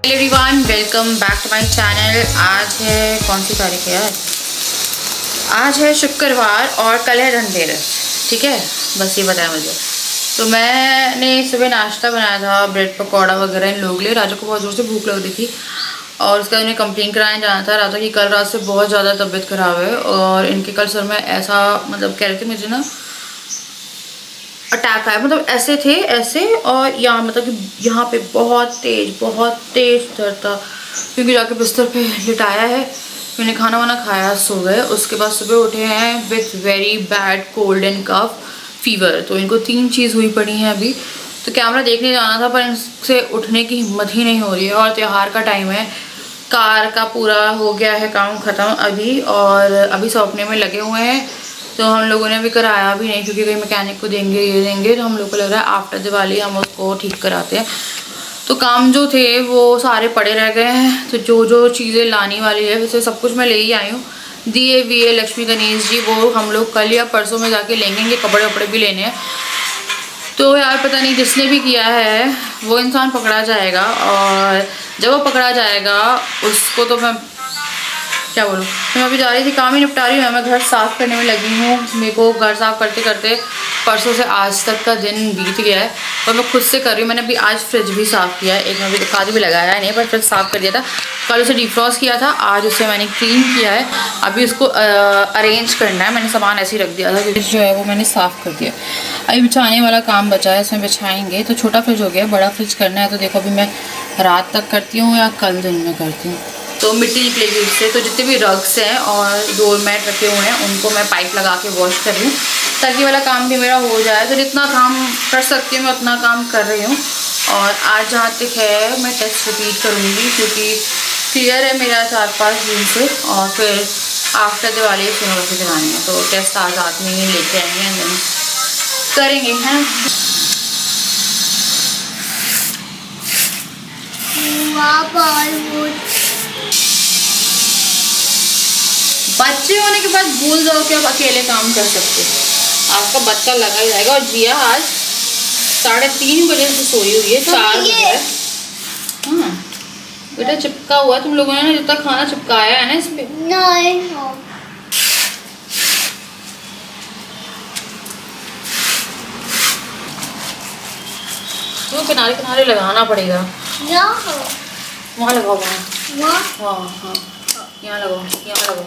Everyone, welcome back to my channel. आज है कौन सी तारीख है यार? आज है शुक्रवार और कल है धनतेरस। ठीक है, बस ये बताया मुझे। तो मैंने सुबह नाश्ता बनाया था, ब्रेड पकौड़ा वगैरह इन लोगों के लिए। राजा को बहुत ज़ोर से भूख लग रही थी और उसका उन्हें कंप्लेन कराने जाना था। राजा की कल रात से बहुत ज़्यादा तबीयत ख़राब है और इनके कल सर में ऐसा मतलब कह रहे थे मुझे ना अटैक आया, मतलब ऐसे थे ऐसे, और यहाँ मतलब कि यहाँ पे बहुत तेज दर्द था, क्योंकि जाके बिस्तर पे लिटाया है। मैंने खाना वाना खाया, सो गए। उसके बाद सुबह उठे हैं with very bad cold and cough fever. तो इनको 3 चीज़ हुई पड़ी हैं अभी। तो कैमरा देखने जाना था पर इनसे उठने की हिम्मत ही नहीं हो रही है, और त्यौहार का टाइम है। कार का पूरा हो गया है काम ख़त्म अभी, और अभी सौंपने में लगे हुए हैं। तो हम लोगों ने भी कराया भी नहीं, क्योंकि कहीं मैकेनिक को देंगे ये देंगे। तो हम लोग को लग रहा है आफ्टर दिवाली हम उसको ठीक कराते हैं। तो काम जो थे वो सारे पड़े रह गए हैं। तो जो जो चीज़ें लाने वाली है, वैसे सब कुछ मैं ले ही आई हूँ। दिए विए लक्ष्मी गणेश जी वो हम लोग कल या परसों में जाके लेंगे। कपड़े वपड़े भी लेने हैं। तो यार पता नहीं जिसने भी किया है वो इंसान पकड़ा जाएगा, और जब वो पकड़ा जाएगा उसको तो मैं क्या बोलूँ। तो मैं अभी जा रही थी, काम ही निपटा रही हूँ। मैं घर साफ़ करने में लगी हूँ। मेरे को घर साफ़ करते करते परसों से आज तक का दिन बीत गया है, और मैं खुद से कर रही हूँ। मैंने अभी आज फ्रिज भी साफ़ किया है। एक में भी काज भी लगाया नहीं, पर फ्रिज साफ़ कर दिया था। कल उसे डिफ्रॉस्ट किया था, आज उसे मैंने क्लीन किया है। अभी उसको अरेंज करना है। मैंने सामान ऐसे ही रख दिया था, फ्रिज जो है वो मैंने साफ़ कर दिया। अभी बिछाने वाला काम बचा है, इसमें बिछाएंगे। तो छोटा फ्रिज हो गया, बड़ा फ्रिज करना है। तो देखो अभी मैं रात तक करती हूँ या कल दिन में करती हूँ। तो मिट्टी निकलेगी उससे। तो जितने भी रग्स हैं और डोर मैट रखे हुए हैं उनको मैं पाइप लगा के वॉश कर रही हूँ, ताकि वाला काम भी मेरा हो जाए। तो जितना काम कर सकती हूँ मैं उतना काम कर रही हूँ। और आज जहाँ तक है मैं टेस्ट रिपीट करूँगी, क्योंकि क्लियर है मेरा 4-5 दिन से। और फिर आफ्टर दिवाली सोनोग्राफी करानी है, तो टेस्ट आज आदमी ही लेके आएंगे एंड करेंगे, हैं। बच्चे होने के बाद भूल जाओ कि आप अकेले काम कर सकते हो। आपका बच्चा लगा ही जाएगा। और जिया आज 3:30 बजे से सोई हुई है, 4 बजे। हाँ बेटा, चिपका हुआ तुम लोगों ने जितना खाना चिपकाया है ना इस पे। नहीं तो किनारे किनारे लगाना पड़ेगा। वहाँ लगाओ, वहाँ। हाँ, यहाँ लगाओ, यहाँ लगाओ।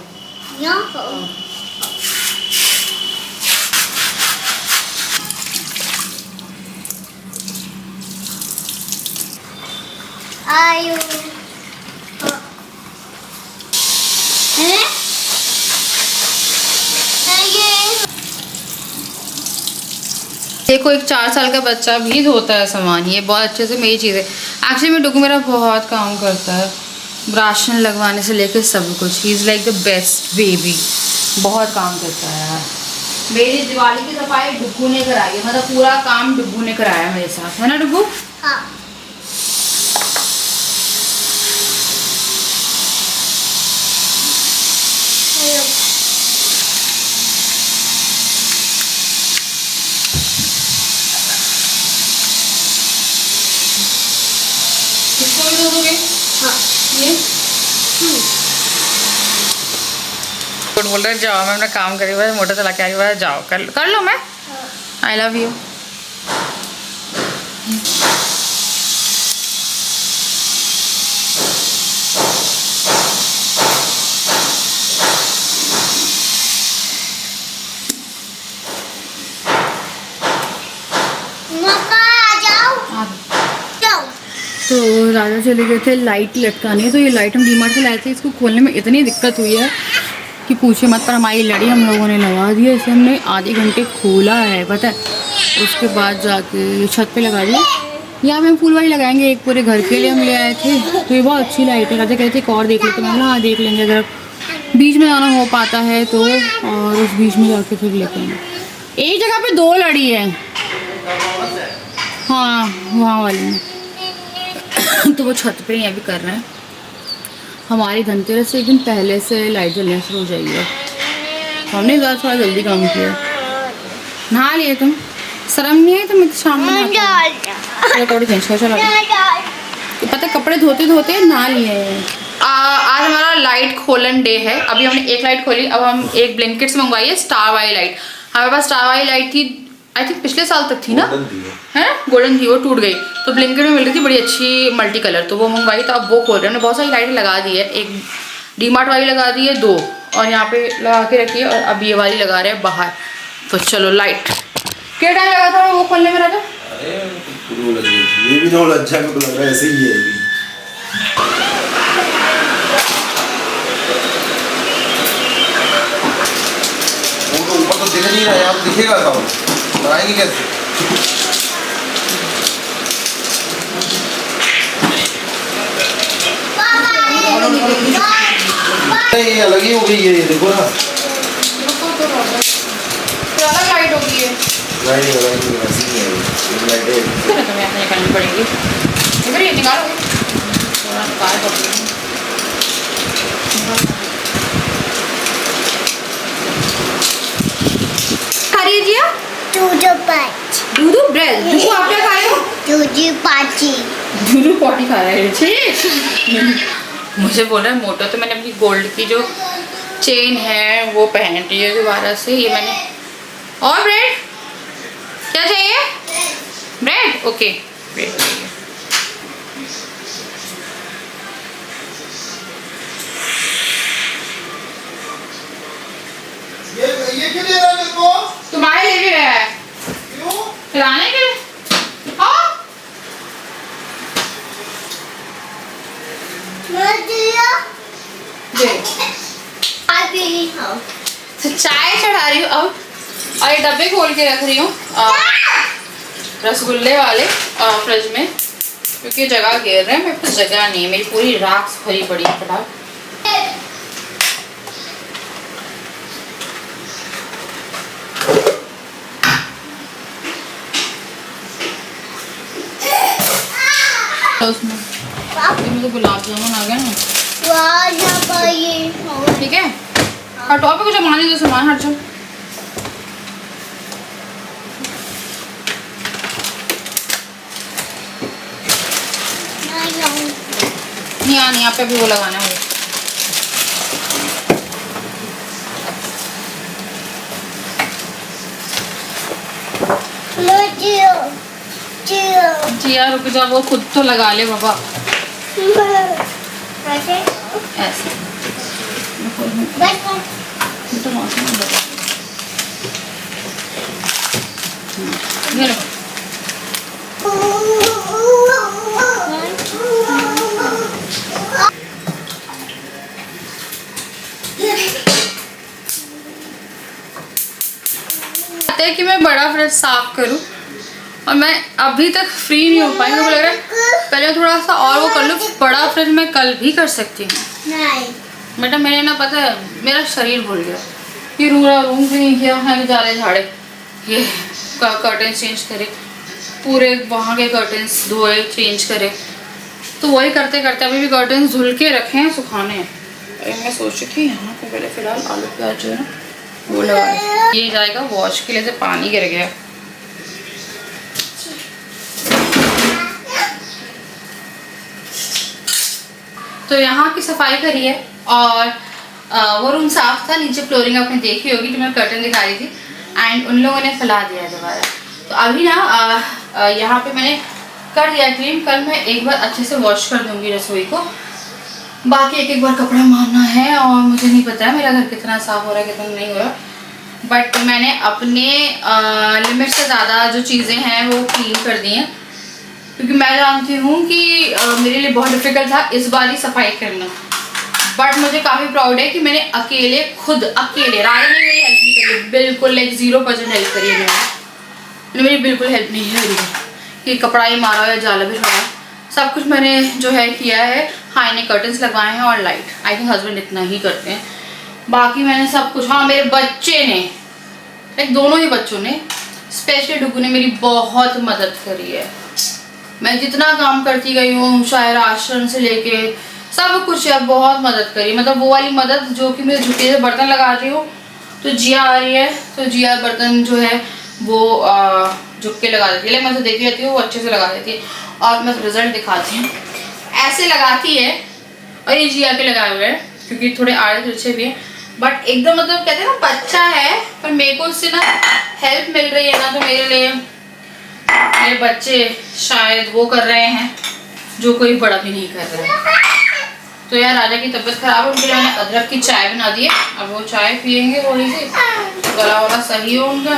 आयु देखो, एक 4 साल का बच्चा भी धोता है सामान। ये बहुत अच्छे से मेरी चीज़ है। एक्चुअली में डुगू मेरा बहुत काम करता है, राशन लगवाने से लेकर सब कुछ। He is like the best baby. बहुत काम करता है यार। मेरी दिवाली की सफाई डुगू ने कराई है, मतलब पूरा काम डुगू ने कराया मेरे साथ, है ना डुगू? हाँ। किसको भी धो दोगे? हाँ। ये बोल रहे जाओ, मैं अपना काम करी हुआ है, मोटर चला के आई हुआ है, जाओ कर लो। मैं आई लव यू। तो राजा चले गए थे लाइट लटकाने। तो ये लाइट हम डीमार्ट से लाए थे। इसको खोलने में इतनी दिक्कत हुई है कि पूछे मत। पर हमारी लड़ी हम लोगों ने लगा दी है। इसे हमने आधे घंटे खोला है, पता है। उसके बाद जाके छत पे लगा दिया। यहाँ पे हम फूल वाली लगाएंगे, एक पूरे घर के लिए हम ले आए थे। तो ये बहुत अच्छी लाइट है। राजा कहते एक और देख लेते। मैं हाँ देख लेंगे अगर बीच में जाना हो पाता है तो, और उस बीच में जाके फिर लेते हैं। एक जगह पे 2 लड़ी है, हाँ वहाँ वाली में। तो वो छत पे ही अभी कर रहे हैं। हमारी धनतेरस से एक दिन पहले से लाइट जलना शुरू हो जाएगी। हमने इस बार थोड़ा जल्दी काम किया। नहा लिए तुम? शर्म नहीं है तुम्हें? शाम में कपड़े चेंज कर, चलो तो पता कपड़े धोते धोते नहा लिए। आज हमारा लाइट खोलन डे है। अभी हमने एक लाइट खोली, अब हम एक ब्लैंकेट से मंगवाई है स्टार वाली लाइट। हमारे पास स्टार वाली लाइट थी, आई थिंक पिछले साल तक थी ना, है गोल्डन थी, वो टूट गई। तो ब्लैंकेट में मिल रही थी बड़ी अच्छी मल्टी कलर, तो वो मंगवाई। तो अब वो खोल रहे हैं। हमने बहुत सारी लाइटें लगा दी है, एक डीमार्ट वाली लगा दी है 2, और यहाँ पे लगा के रखी है, और अब ये वाली लगा रहे हैं बाहर। तो चलो लाइट। क्या टाइम लगा था वो खोलने में? राजा ये भी ना अच्छा लग रहा है, ऐसे ही है ये। वो तो ऊपर तो दिख नहीं रहा है, आप दिखेगा तो लगाएंगे कैसे? ये अलग ही हो गई है, देखो ना अलग लाइट हो गई है। नहीं ऐसी नहीं है, लाइटें तुम्हें यहाँ निकालनी पड़ेगी। इधर ये निकालोगे थोड़ा निकाल दो। खा रही है जिया? दूधू ब्रेड। दूधू आप क्या खा रहे हो? दूधू पॉटी खा रहे हैं। ठीक मुझे बोल रहा है मोटो। तो मैंने अपनी गोल्ड की जो चेन है वो पहन रही है दोबारा से। ये मैंने, और ब्रेड क्या चाहिए? ब्रेड, ओके ब्रेड चाहिए। ये क्यों दे रहा है मेरे को? तुम्हारे लिए भी रहा है। क्यों? खिलाने के लिए। हाँ तो चाय चढ़ा रही हूँ अब, और ये डब्बे खोल के रख रही हूँ रसगुल्ले वाले फ्रिज में, क्योंकि जगह घेर रहे हैं। मेरे पास जगह नहीं है, मेरी पूरी राख भरी पड़ी है फिलहाल। उसमें तो गुलाब जामुन आ गया ना, ठीक है। हटो पे कुछ मानी दो सामान, हट जाओ। नहीं यहाँ पे भी वो लगाना है। जिया रुक जा, वो खुद तो लगा ले बाबा। ऐसे तो मौसम कि मैं बड़ा फ्रिज साफ करूं, और मैं अभी तक फ्री नहीं हो पाई। मुझे लग रहा है पहले थोड़ा सा और वो कर लूँ। बड़ा फ्रिज मैं कल भी कर सकती हूँ। बेटा मैंने ना, पता है मेरा शरीर भूल गया। ये रूम भी नहीं किया है, जा रहे झाड़े, ये कर्टन चेंज करे, पूरे वहाँ के कर्टन्स धोए चेंज करे। तो वही करते करते अभी भी कर्टन्स धुल के रखे हैं, सुखाने हैं। मैं सोच रही थी यहाँ पे पहले फिलहाल आलू प्याज जो है ना वो लगा, ये जाएगा वॉश के लिए। से पानी गिर गया। तो यहाँ की सफाई करी है, और वो रूम साफ था। नीचे फ्लोरिंग आपने देखी होगी, तो मैं कर्टन दिखा रही थी, एंड उन लोगों ने फैला दिया है दोबारा। तो अभी ना यहाँ पे मैंने कर दिया क्लीन। कल मैं एक बार अच्छे से वॉश कर दूंगी रसोई को। बाकी एक बार कपड़ा मारना है, और मुझे नहीं पता है मेरा घर कितना साफ हो रहा है कितना नहीं हो रहा, बट मैंने अपने लिमिट से ज़्यादा जो चीज़ें हैं वो क्लीन कर दी हैं, क्योंकि मैं जानती हूँ कि मेरे लिए बहुत डिफ़िकल्ट था इस बार ही सफाई करना। बट मुझे काफ़ी प्राउड है कि मैंने अकेले राजा ने मेरी हेल्प नहीं करी, बिल्कुल लाइक 0% हेल्प करी है मैंने। मेरी बिल्कुल हेल्प नहीं है कि कपड़ा ही मारा या जाला भी छोड़ा, सब कुछ मैंने जो है किया है। हाँ, इन्हें कर्टन्स लगवाए हैं और लाइट। आई थिंक हस्बैंड इतना ही करते हैं, बाकी मैंने सब कुछ, हाँ मेरे बच्चे ने, लाइक दोनों ही बच्चों ने, स्पेशली डुगू ने मेरी बहुत मदद करी है। मैं जितना काम करती गई हूँ, शायद राशन से लेके सब कुछ यार बहुत मदद करी। मतलब वो वाली मदद जो कि मैं झुके से बर्तन लगा रही हूँ तो जिया आ रही है, तो जिया बर्तन जो है वो झुक के लगा देती है। मैं तो देखती रहती हूँ, वो अच्छे से लगा देती है और मैं रिजल्ट दिखाती हूँ। ऐसे लगाती है और ये जिया के लगाए हुए हैं क्योंकि थोड़े आड़े तिरछे भी हैं, बट एकदम मतलब कहते हैं ना बच्चा है, पर मेरे को उससे ना हेल्प मिल रही है ना, तो मेरे लिए मेरे बच्चे शायद वो कर रहे हैं जो कोई बड़ा भी नहीं कर रहा है। तो यार राजा की तबीयत खराब है, उनके लिए मैंने अदरक की चाय बना दी है। अब वो चाय पियेंगे थोड़ी सी, गला वाला सही हो उनका।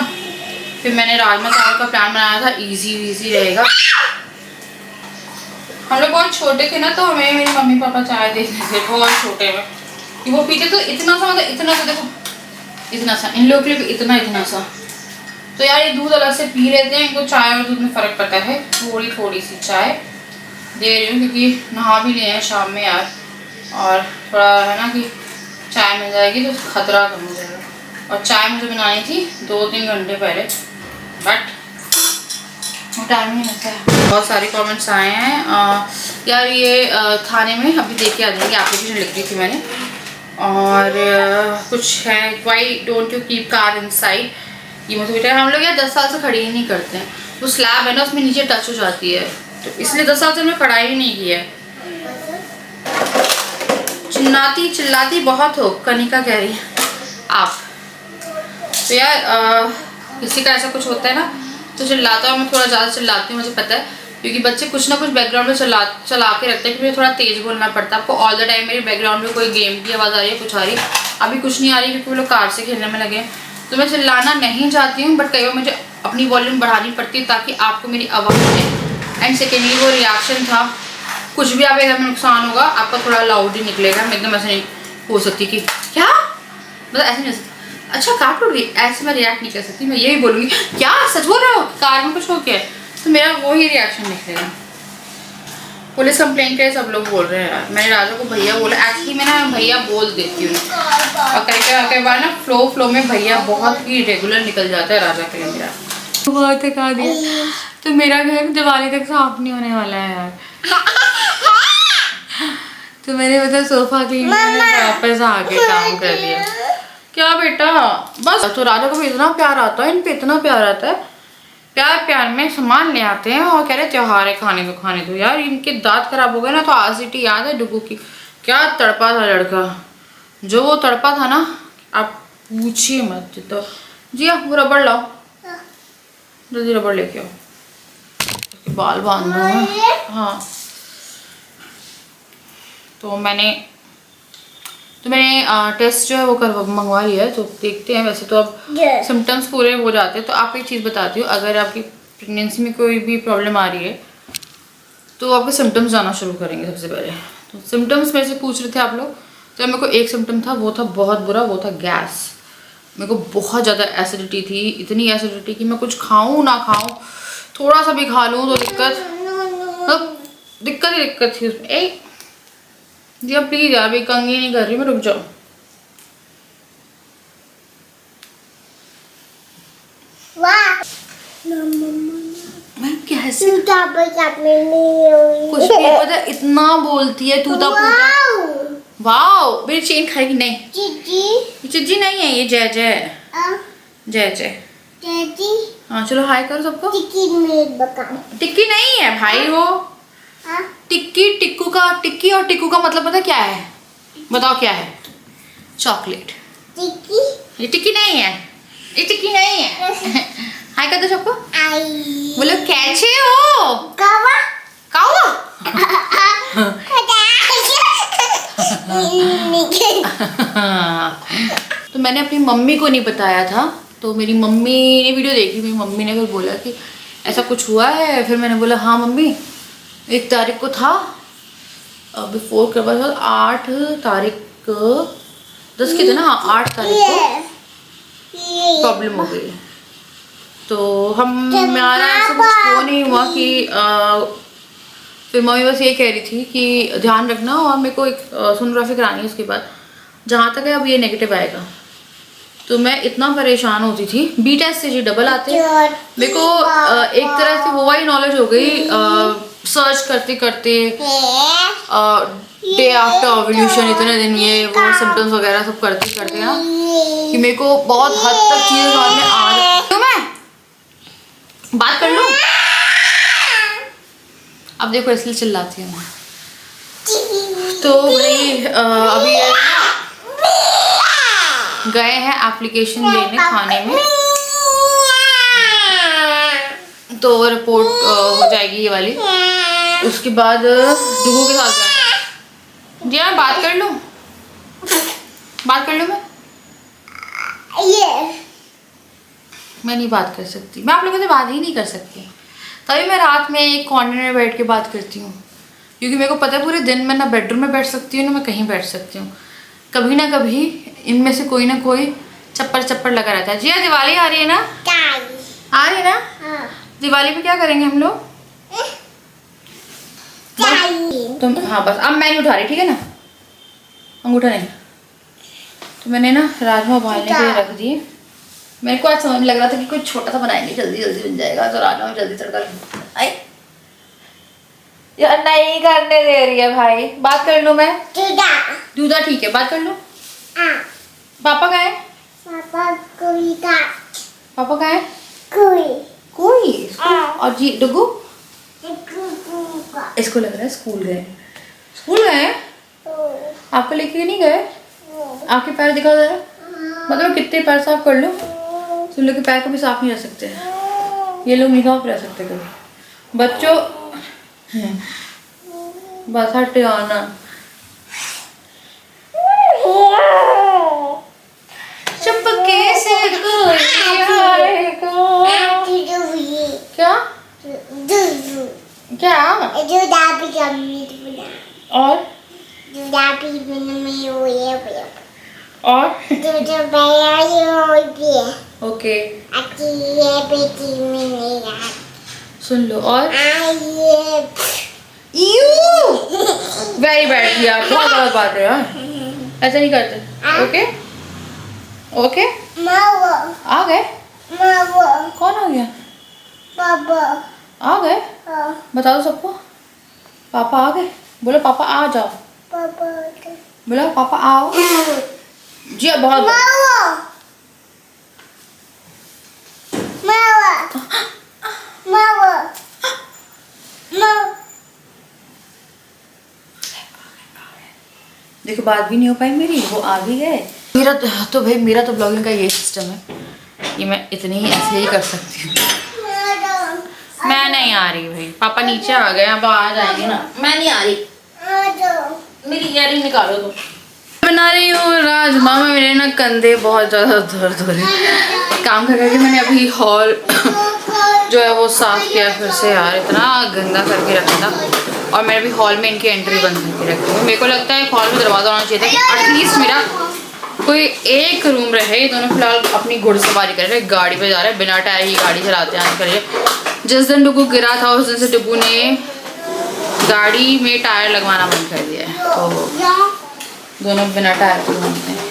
फिर मैंने राजमा चावल का प्लान बनाया था, इजी रहेगा। हम लोग बहुत छोटे थे ना, तो हमें मेरे मम्मी पापा चाय देते थे बहुत छोटे में, कि वो पीते तो इतना सा, मतलब इतना सा, देखो इतना सा, इन लोगों के लिए इतना सा। तो यार ये दूध अलग से पी लेते हैं, इनको चाय और दूध में फ़र्क पड़ता है। थोड़ी सी चाय दे रही हूँ क्योंकि नहा भी लिए हैं शाम में यार, और थोड़ा है ना कि चाय मिल जाएगी तो खतरा कम हो जाएगा। और चाय मुझे बनानी थी 2-3 घंटे पहले, बट टाइम नहीं लगता है। बहुत सारे कमेंट्स आए हैं यार, ये थाने में अभी देख के आ जाएंगे, एप्लीकेशन लिख दी थी मैंने। और कुछ है, why don't you keep car inside, ये मोटिवेटर। हम लोग यार 10 साल से खड़ी ही नहीं करते हैं, वो स्लैब है ना उसमें नीचे टच हो जाती है, तो इसलिए 10 साल से हमने खड़ा ही नहीं किया है। चिल्लाती बहुत हो, कनिका कह रही है आप। तो यार किसी का ऐसा कुछ होता है ना तो चिल्लाता है, मैं थोड़ा ज़्यादा चिल्लाती हूँ, मुझे पता है, क्योंकि बच्चे कुछ ना कुछ बैकग्राउंड में चला के रखते हैं कि मुझे थोड़ा तेज़ बोलना पड़ता है। आपको ऑल द टाइम मेरे बैकग्राउंड में कोई गेम की आवाज़ आ रही है, कुछ आ रही है, अभी कुछ नहीं आ रही क्योंकि वो लोग कार से खेलने में लगे हैं, तो मैं चिल्लाना नहीं चाहती हूँ, बट कई बार मुझे अपनी वॉल्यूम बढ़ानी पड़ती है ताकि आपको मेरी आवाज़ सुने। एंड सेकेंडली वो रिएक्शन था, कुछ भी आपके घर में नुकसान होगा आपका थोड़ा लाउड ही निकलेगा। मैं एकदम ऐसे नहीं हो सकती कि क्या, मतलब ऐसे नहीं हो सकती, अच्छा कार टूट गई, ऐसे मैं रिएक्ट नहीं कर सकती। मैं यही बोलूँगी क्या सच बोल रहे हो, कार में कुछ हो गया है, तो मेरा वो ही रिएक्शन निकलेगा। पुलिस कंप्लेंट करे सब लोग बोल रहे हैं यार, मैंने राजा को भैया बोला, एक्चुअली मैं ना भैया बोल देती हूँ, और कई बार ना फ्लो में भैया बहुत ही रेगुलर निकल जाता है राजा के लिए। मेरा बहुत थका दिया, तो मेरा घर दिवाली तक साफ नहीं होने वाला है यार। तो मैंने मतलब सोफा क्लीन वापस आके काम कर दिया। क्या बेटा बस, तो राजा को भी इतना प्यार आता है, इन पे इतना प्यार आता है, प्यार में सामान ले आते हैं और कह रहे त्योहार है खाने दो यार। इनके दांत खराब हो गए ना, तो आसिटी याद है डुगू की, क्या तड़पा था लड़का, जो वो तड़पा था ना आप पूछिए मत। तो जी वो रबड़ लाओ, जल्दी रबड़ लेके आओ, बाल बांध दो। हाँ तो मैंने टेस्ट जो है वो मंगवा लिया है, तो देखते हैं। वैसे तो अब सिम्टम्स पूरे हो जाते हैं। तो आपको एक चीज़ बताती हूँ, अगर आपकी प्रेगनेंसी में कोई भी प्रॉब्लम आ रही है तो आपके सिम्टम्स जाना शुरू करेंगे सबसे पहले। तो सिम्टम्स मेरे से पूछ रहे थे आप लोग, तो मेरे को एक सिम्टम था, वो था बहुत बुरा, वो था गैस। मेरे को बहुत ज़्यादा एसिडिटी थी, इतनी एसिडिटी कि मैं कुछ खाऊँ ना खाऊँ, थोड़ा सा भी खा लूँ तो दिक्कत थी उसमें। जी अब प्लीज़ यार, भी कंघी नहीं कर रही मैं, रुक जाओ। मैं कैसे कुछ भी पता, इतना बोलती है तूता पूता। वाओ मेरी चेन खाएगी नहीं, चिज्जी नहीं है ये, जय। हाँ चलो हाय करो सबको। टिक्की नहीं है भाई वो, टिक्की और टिक्कू का मतलब पता क्या है, बताओ क्या है? चॉकलेट। ये टिक्की नहीं है, हाय कर दो सबको। बोलो कैसे हो? कावा तो मैंने अपनी मम्मी को नहीं बताया था, तो मेरी मम्मी ने वीडियो देखी, मेरी मम्मी ने फिर बोला कि ऐसा कुछ हुआ है। फिर मैंने बोला हाँ मम्मी, 1 तारीख को था, बिफोर के बाद 8 तारीख को 10 के थे ना, 8 तारीख को प्रॉब्लम हो गई। तो हमारा ऐसा कुछ वो नहीं हुआ कि फिर मम्मी बस ये कह रही थी कि ध्यान रखना, और मेरे को एक सोनोग्राफी करानी है उसके बाद। जहाँ तक है अब ये नेगेटिव आएगा। तो मैं इतना परेशान होती थी, बी टेस्ट से जी डबल आते मेरे को। एक तरह से वो वाली नॉलेज हो गई सर्च करते करते, डे आफ्टर ओव्यूलेशन इतने दिन ये वो सिम्टम्स वगैरह सब करते करते ना, कि मेरे को बहुत हद तक चीज़ें समझ में आ रही। तो मैं बात कर लूँ, अब देखो इसलिए चिल्लाती हूँ। तो भाई अभी गए हैं एप्लीकेशन देने खाने में, तो रिपोर्ट हो जाएगी ये वाली, उसके बाद डुगू के साथ जाएंगे। जी मैं बात कर लूँ, मैं नहीं बात कर सकती, मैं आप लोगों से बात ही नहीं कर सकती। तभी मैं रात में एक कॉर्नर में बैठ के बात करती हूँ, क्योंकि मेरे को पता है पूरे दिन मैं ना बेडरूम में बैठ सकती हूँ ना मैं कहीं बैठ सकती हूँ। कभी ना कभी इनमें से कोई ना कोई चप्पड़ लगा रहता है। जी दिवाली आ रही है ना? आ रही है ना? हाँ। दिवाली पे क्या करेंगे हम लोग? तुम हाँ बस अब मैं नहीं उठा रही, ठीक है ना? अंगूठा नहीं। तो मैंने ना राजमा उबालने के लिए रख दिए। मेरे को आज समझ में लग रहा था कि कुछ छोटा सा बनाएंगे, जल्दी जल्दी बन जाएगा, तो राजमा में जल्दी तड़का यार नहीं करने दे रही है भाई। बात कर लूँ मैं? दूधा ठीक है, बात कर लूँ। पापा कहाँ है? पापा कहाँ है? कोई और जी डुगू इसको लग रहा है स्कूल गए आपको लेके नहीं गए? आपके पैर दिखा जरा, मतलब कितने पैर साफ कर लो, तुम लोग के पैर कभी साफ नहीं रह सकते, ये लोग नहीं साफ रह सकते कभी। बच्चों बस हटे आना। चुपके से क्या क्या और ओके सुन लो। और वेरी बैड किया, बहुत गलत बात है यार, ऐसा नहीं करते। ओके ओके आ गए? कौन आ गया? आ गए? बता दो सबको, पापा आ गए। बोलो पापा आ जाओ, बोलो पापा आओ। जी बहुत देखो बात भी नहीं हो पाई मेरी, वो आ भी गए। मेरा तो ब्लॉगिंग का ये सिस्टम है कि मैं इतनी ही ऐसे ही कर सकती हूँ। मैं नहीं आ रही भाई, पापा नीचे आ गए, अब आ जाएंगे ना, मैं नहीं आ रही। मेरी ईयरिंग निकालो तुम। बना रही हूँ राजमा में, मेरे ना कंधे बहुत ज़्यादा दर्द हो रहे हैं काम कर करके। मैंने अभी हॉल जो है वो साफ़ किया फिर से, यार इतना गंदा करके रखा था। और मैंने भी हॉल में इनकी एंट्री बंद करके रखी है। मेरे को लगता है हॉल में दरवाज़ा होना चाहिए था कि एटलीस्ट मेरा कोई एक रूम रहे। ये दोनों फिलहाल अपनी घुड़सवारी कर रहे हैं, गाड़ी पे जा रहे हैं, बिना टायर की गाड़ी चलाते हैं आजकल। जिस दिन डुगू गिरा था उस दिन से डुगू ने गाड़ी में टायर लगवाना बंद कर दिया है, तो दोनों बिना टायर के घूमते हैं।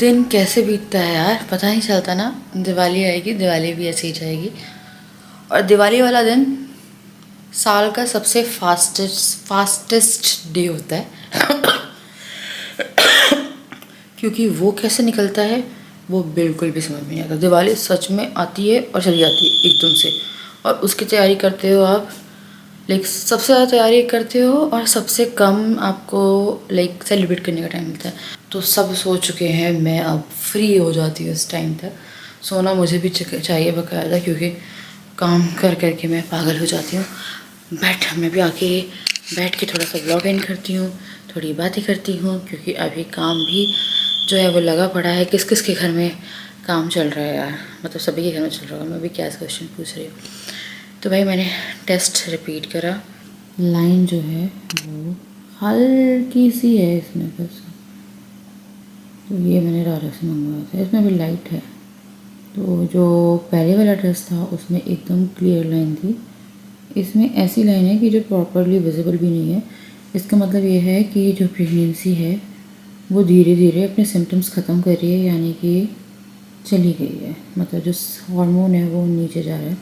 दिन कैसे बीतता है यार, पता नहीं चलता ना। दिवाली आएगी, दिवाली भी ऐसे ही जाएगी। और दिवाली वाला दिन साल का सबसे फास्टेस्ट डे होता है क्योंकि वो कैसे निकलता है वो बिल्कुल भी समझ में नहीं आता। दिवाली सच में आती है और चली जाती है एकदम से, और उसकी तैयारी करते हो आप। लाइक सबसे ज़्यादा तैयारी करते हो और सबसे कम आपको लाइक सेलिब्रेट करने का टाइम मिलता है। तो सब सो चुके हैं, मैं अब फ्री हो जाती हूँ इस टाइम तक। सोना मुझे भी चाहिए बकायदा, क्योंकि काम कर करके मैं पागल हो जाती हूँ। मैं भी आके बैठ के थोड़ा सा व्लॉग एंड करती हूँ, थोड़ी बातें करती हूँ, क्योंकि अभी काम भी जो है वो लगा पड़ा है। किस किस के घर में काम चल रहा है यार, मतलब सभी के घर में चल रहा है। मैं भी क्या क्वेश्चन पूछ रही हूँ। तो भाई मैंने टेस्ट रिपीट करा, लाइन जो है वो हल्की सी है इसमें बस। तो ये मैंने रारा से मंगवाया था, इसमें भी लाइट है। तो जो पहले वाला टेस्ट था उसमें एकदम क्लियर लाइन थी, इसमें ऐसी लाइन है कि जो प्रॉपरली विजिबल भी नहीं है। इसका मतलब ये है कि जो प्रेगनेंसी है वो धीरे धीरे अपने सिम्टम्स ख़त्म कर रही है, यानी कि चली गई है। मतलब जो हार्मोन है वो नीचे जा रहा है।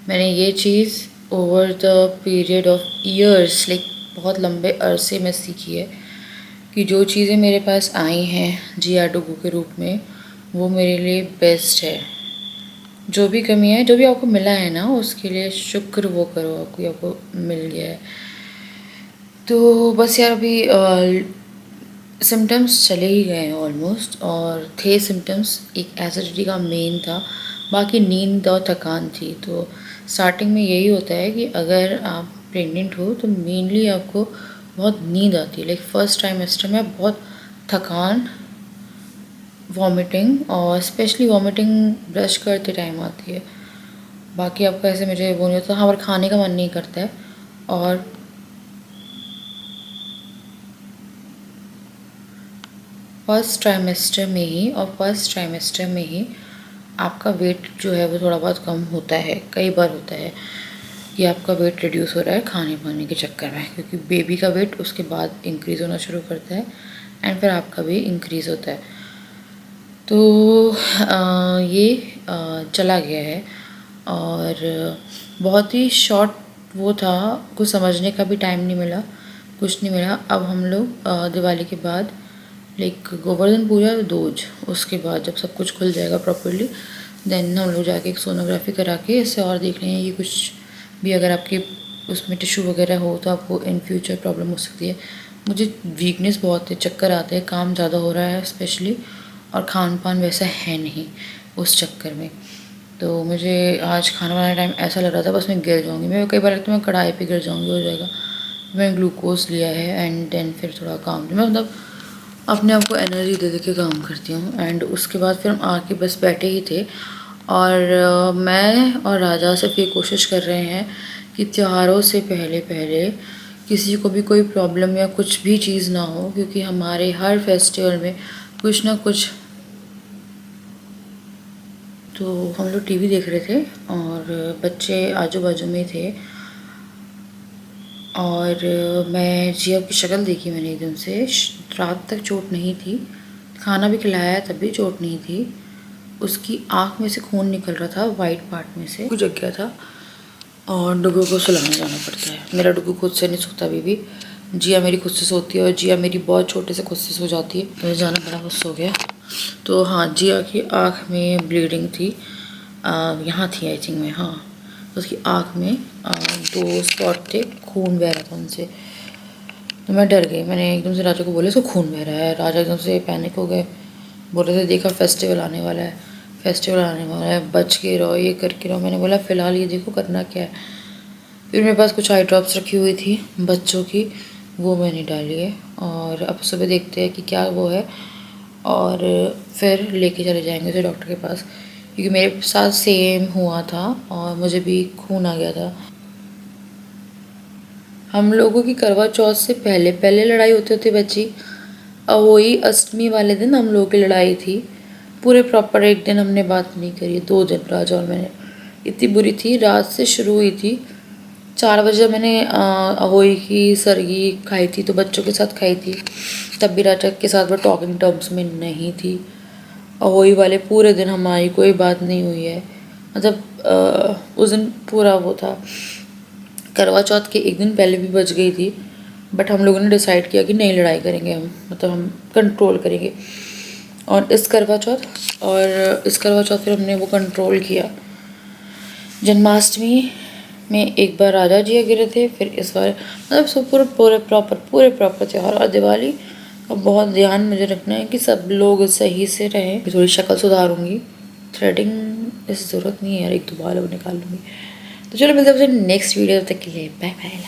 मैंने ये चीज़ over the period of years, like बहुत लंबे अरसे में सीखी है कि जो चीज़ें मेरे पास आई हैं जियाडोगो के रूप में वो मेरे लिए बेस्ट है। जो भी कमी है, जो भी आपको मिला है ना, उसके लिए शुक्र वो करो आपको मिल गया है। तो बस यार अभी सिम्टम्स चले ही गए हैं ऑलमोस्ट, और थे सिम्टम्स एक एसिडिटी का मेन था, बाकी नींद और थकान थी। तो स्टार्टिंग में यही होता है कि अगर आप प्रेग्नेंट हो तो मेनली आपको बहुत नींद आती है। लाइक फर्स्ट ट्राइमेस्टर में बहुत थकान, वॉमिटिंग, और स्पेशली वॉमिटिंग ब्रश करते टाइम आती है। बाकी आपका ऐसे मुझे वो नहीं होता। हाँ, और खाने का मन नहीं करता है। और फर्स्ट ट्राइमेस्टर में ही आपका वेट जो है वो थोड़ा बहुत कम होता है। कई बार होता है कि आपका वेट रिड्यूस हो रहा है खाने पाने के चक्कर में, क्योंकि बेबी का वेट उसके बाद इंक्रीज़ होना शुरू करता है एंड फिर आपका भी इंक्रीज़ होता है। तो ये चला गया है, और बहुत ही शॉर्ट वो था, कुछ समझने का भी टाइम नहीं मिला, कुछ नहीं मिला। अब हम लोग दिवाली के बाद लाइक गोवर्धन पूजा दूज, उसके बाद जब सब कुछ खुल जाएगा प्रॉपरली, देन हम लोग जाके एक सोनोग्राफी करा के इससे और देख लेंगे कि कुछ भी अगर आपके उसमें टिश्यू वगैरह हो तो आपको इन फ्यूचर प्रॉब्लम हो सकती है। मुझे वीकनेस बहुत है, चक्कर आते हैं, काम ज़्यादा हो रहा है स्पेशली, और खान पान वैसा है नहीं उस चक्कर में। तो मुझे आज खाना बनाने टाइम ऐसा लग रहा था बस मैं गिर जाऊँगी। मैं कई बार लगता है मैं कढ़ाई पे गिर जाऊँगी, हो जाएगा। मैं ग्लूकोज लिया है एंड देन फिर थोड़ा काम, मैं मतलब अपने आप को एनर्जी दे के काम करती हूँ। एंड उसके बाद फिर हम आके बस बैठे ही थे, और मैं और राजा सिर्फ ये कोशिश कर रहे हैं कि त्योहारों से पहले पहले किसी को भी कोई प्रॉब्लम या कुछ भी चीज़ ना हो, क्योंकि हमारे हर फेस्टिवल में कुछ ना कुछ। तो हम लोग टीवी देख रहे थे और बच्चे आजू बाजू में थे, और मैं जिया की शक्ल देखी मैंने एकदम से। रात तक चोट नहीं थी, खाना भी खिलाया तब भी चोट नहीं थी। उसकी आँख में से खून निकल रहा था, वाइट पार्ट में से कुछ जग गया था, और डुगू को सुलाने जाना पड़ता है। मेरा डुगू खुद से नहीं सोता अभी भी। जिया मेरी खुद से सोती है, और जिया मेरी बहुत छोटे से खुद से सो जाती है। तो जाना पड़ा, वो सो गया। तो हाँ, जिया की आँख में ब्लीडिंग थी, यहाँ थी आई थिंक में, हाँ। तो उसकी आँख में 2 स्पॉट थे, खून बह रहा था उनसे। तो मैं डर गई, मैंने एकदम से राजा को बोला इसको खून बह रहा है। राजा एकदम से पैनिक हो गए, बोल रहे थे देखा फेस्टिवल आने वाला है, फेस्टिवल आने वाला है, बच के रहो, ये करके रहो। मैंने बोला फ़िलहाल ये देखो करना क्या है। फिर मेरे पास कुछ आई ड्रॉप्स रखी हुई थी बच्चों की, वो मैंने डाली है, और अब सुबह देखते हैं कि क्या वो है, और फिर लेके चले जाएंगे उसे डॉक्टर के पास, क्योंकि मेरे साथ सेम हुआ था और मुझे भी खून आ गया था। हम लोगों की करवा चौथ से पहले पहले लड़ाई होती होती बच्ची, और वही अष्टमी वाले दिन हम लोगों की लड़ाई थी। पूरे प्रॉपर एक दिन हमने बात नहीं करी, 2 दिन राजा और मैंने। इतनी बुरी थी, रात से शुरू हुई थी, 4 बजे मैंने अहोई की सरगी खाई थी, तो बच्चों के साथ खाई थी। तब भी राजा के साथ वो टॉकिंग टर्म्स में नहीं थी। अहोई वाले पूरे दिन हमारी कोई बात नहीं हुई है, मतलब उस दिन पूरा वो था। करवा चौथ के एक दिन पहले भी बच गई थी, बट हम लोगों ने डिसाइड किया कि नहीं लड़ाई करेंगे हम, मतलब हम कंट्रोल करेंगे। और इस करवा चौथ फिर हमने वो कंट्रोल किया। जन्माष्टमी में एक बार राजा जी गिरे थे, फिर इस बार मतलब सब पूरे प्रॉपर त्यौहार। और दिवाली का बहुत ध्यान मुझे रखना है कि सब लोग सही से रहें। थोड़ी शक्ल सुधारूंगी, थ्रेडिंग इस ज़रूरत नहीं है यार, 1-2 बाल और निकाल लूँगी। तो चलो मिलते हैं नेक्स्ट वीडियो, तक के लिए बाय बाय।